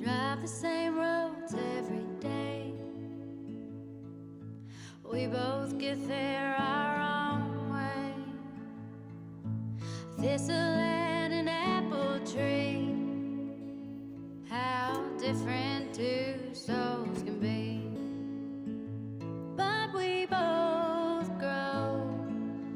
Drive the same roads every day. We both get there our own way. Thistle and an apple tree, how different two souls can be. But we both grow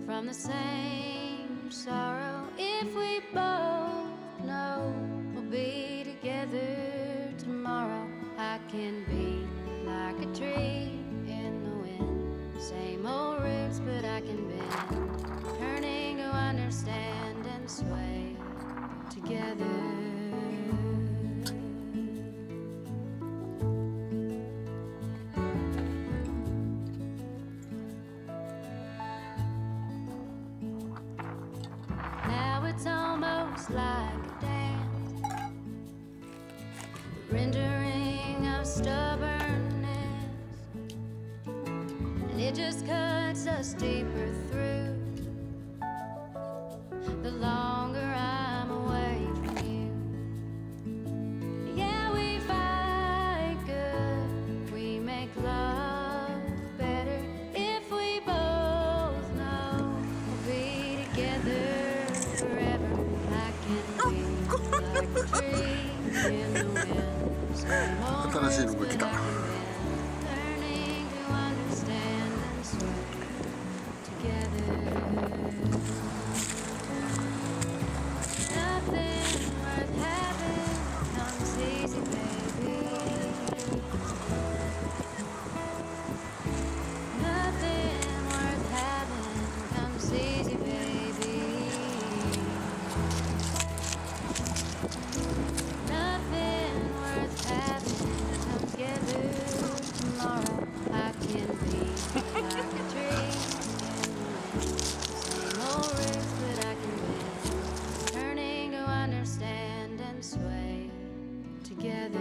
from the same sorrow. If we both know we'll be together tomorrow, I can be like a tree in the wind. Same old roots, but I can bend, turning to understand and sway together. Now it's almost like a dance, rendering of stubbornness, and it just cuts us deeper through the longer I'm away from you. Yeah, we fight good, we make love better if we both know we'll be together forever. I can be like a tree in the wind. Same old新しいのroots,が来 but た。 I can bend, learning to understand and sway together. Nothing worth having comes easy, baby. Nothing worth having comes easy, baby. Nothing worth having comes together tomorrow. I can be like a tree in the wind. Same old roots, but I can bend, turning to understand and sway together.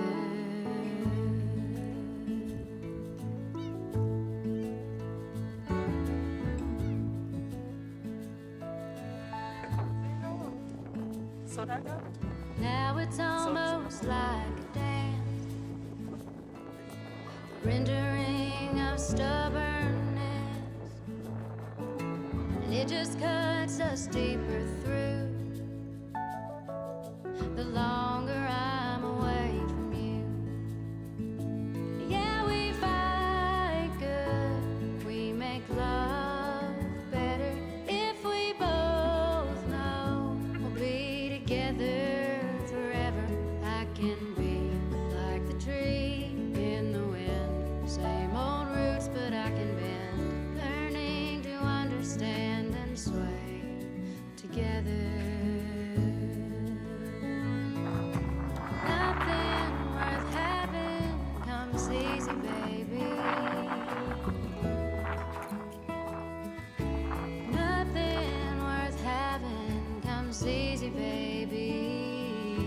Now it's almost like a dance, rendering of stubbornness, and it just cuts us deeper through the longer I'm away from you. Yeah, we fight good, we make love better if we both know we'll be together forever. I can be like the tree in the wind. Same old roots, but I can bend, learning to understand and sway together. easy, baby.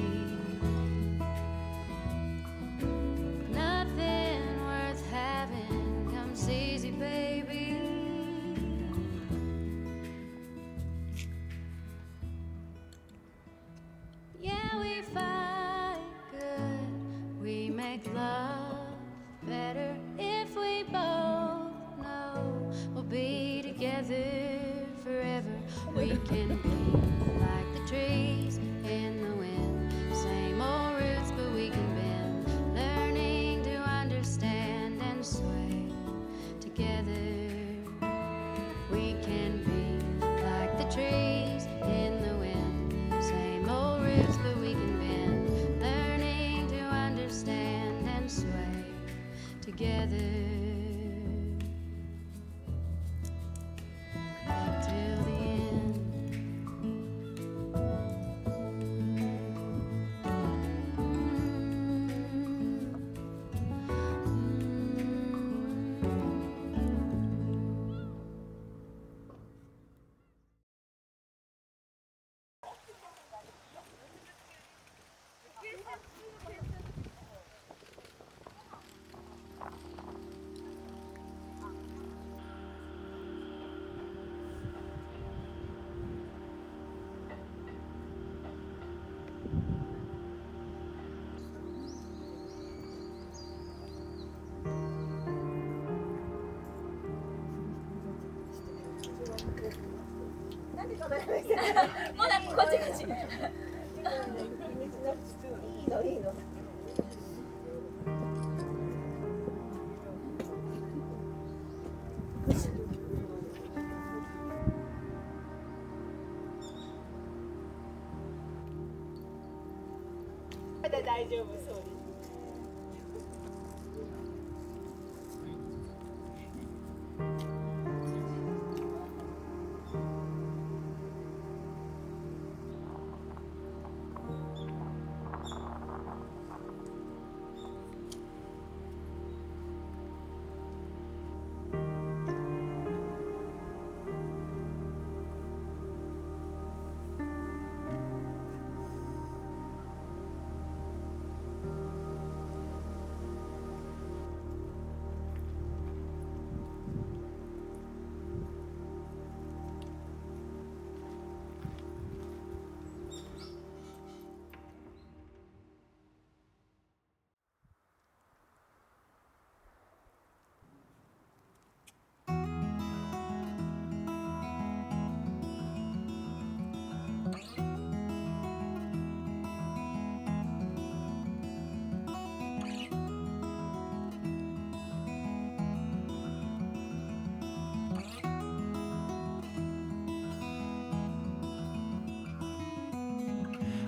Nothing worth having comes easy, baby. Yeah, we fight good, we make love better if we both know we'll be together forever. We can be like the trees in the wind, same old roots, but we can bend, learning to understand and sway together. We can be like the trees in the wind, same old roots, but we can bend, learning to understand and sway together till the end.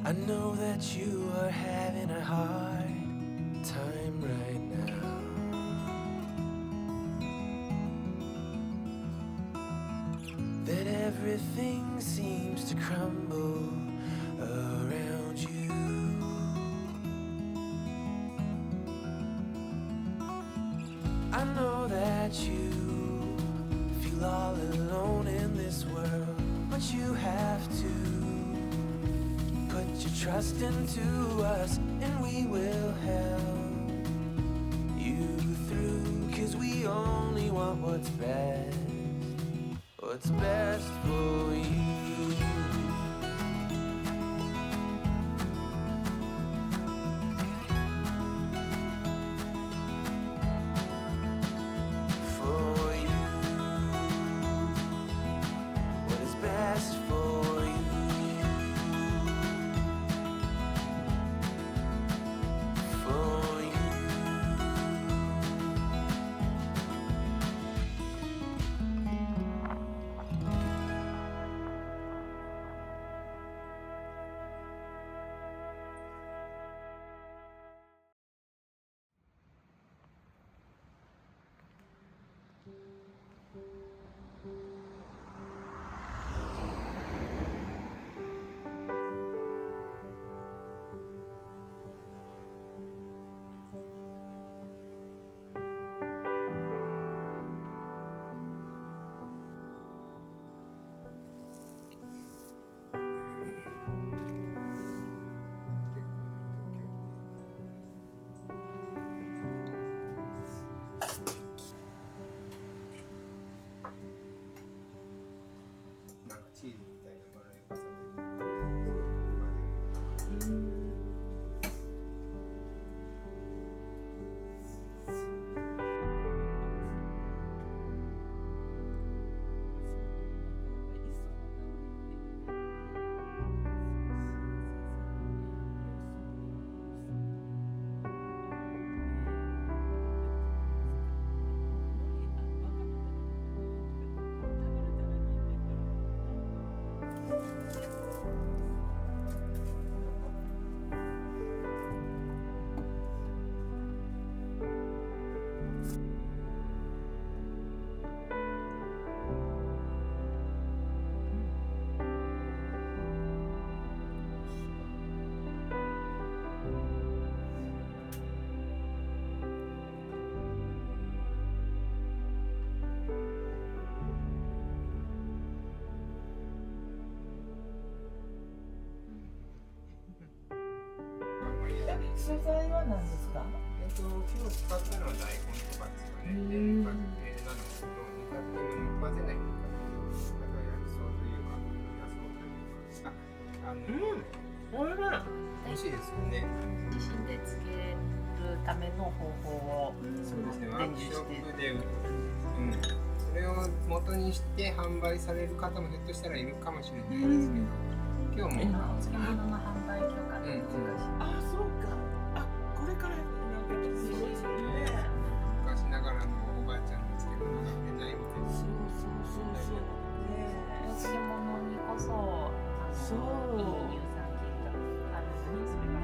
I know that you are having a hard time right now. That everything seems to crumble around you. I know that you feel all alone in this world, but you have to put your trust into us, and we will help you through. 'Cause we only want what's best for you. For you, what is best for you. For you. 素材は何ですか？今日使ったのは大根とかですかね。で、ぬか漬けなんですけど、ぬか漬けも混ぜないぬか漬け。だから薬草というか、野草というか、おいしい。美味しいですよね。自身で漬けるための方法をそうですね、ワークショ伝授してップで、それを元にして販売される方もひょっとしたらいるかもしれないですけど、今日も、今お漬物の販売許可が難しい。あ、そうか。あ、これからなんかすごいですね。昔ながらのおばあちゃんの漬物が売れないみたいな。そうお漬物にこそそういい乳酸菌があるのにそれが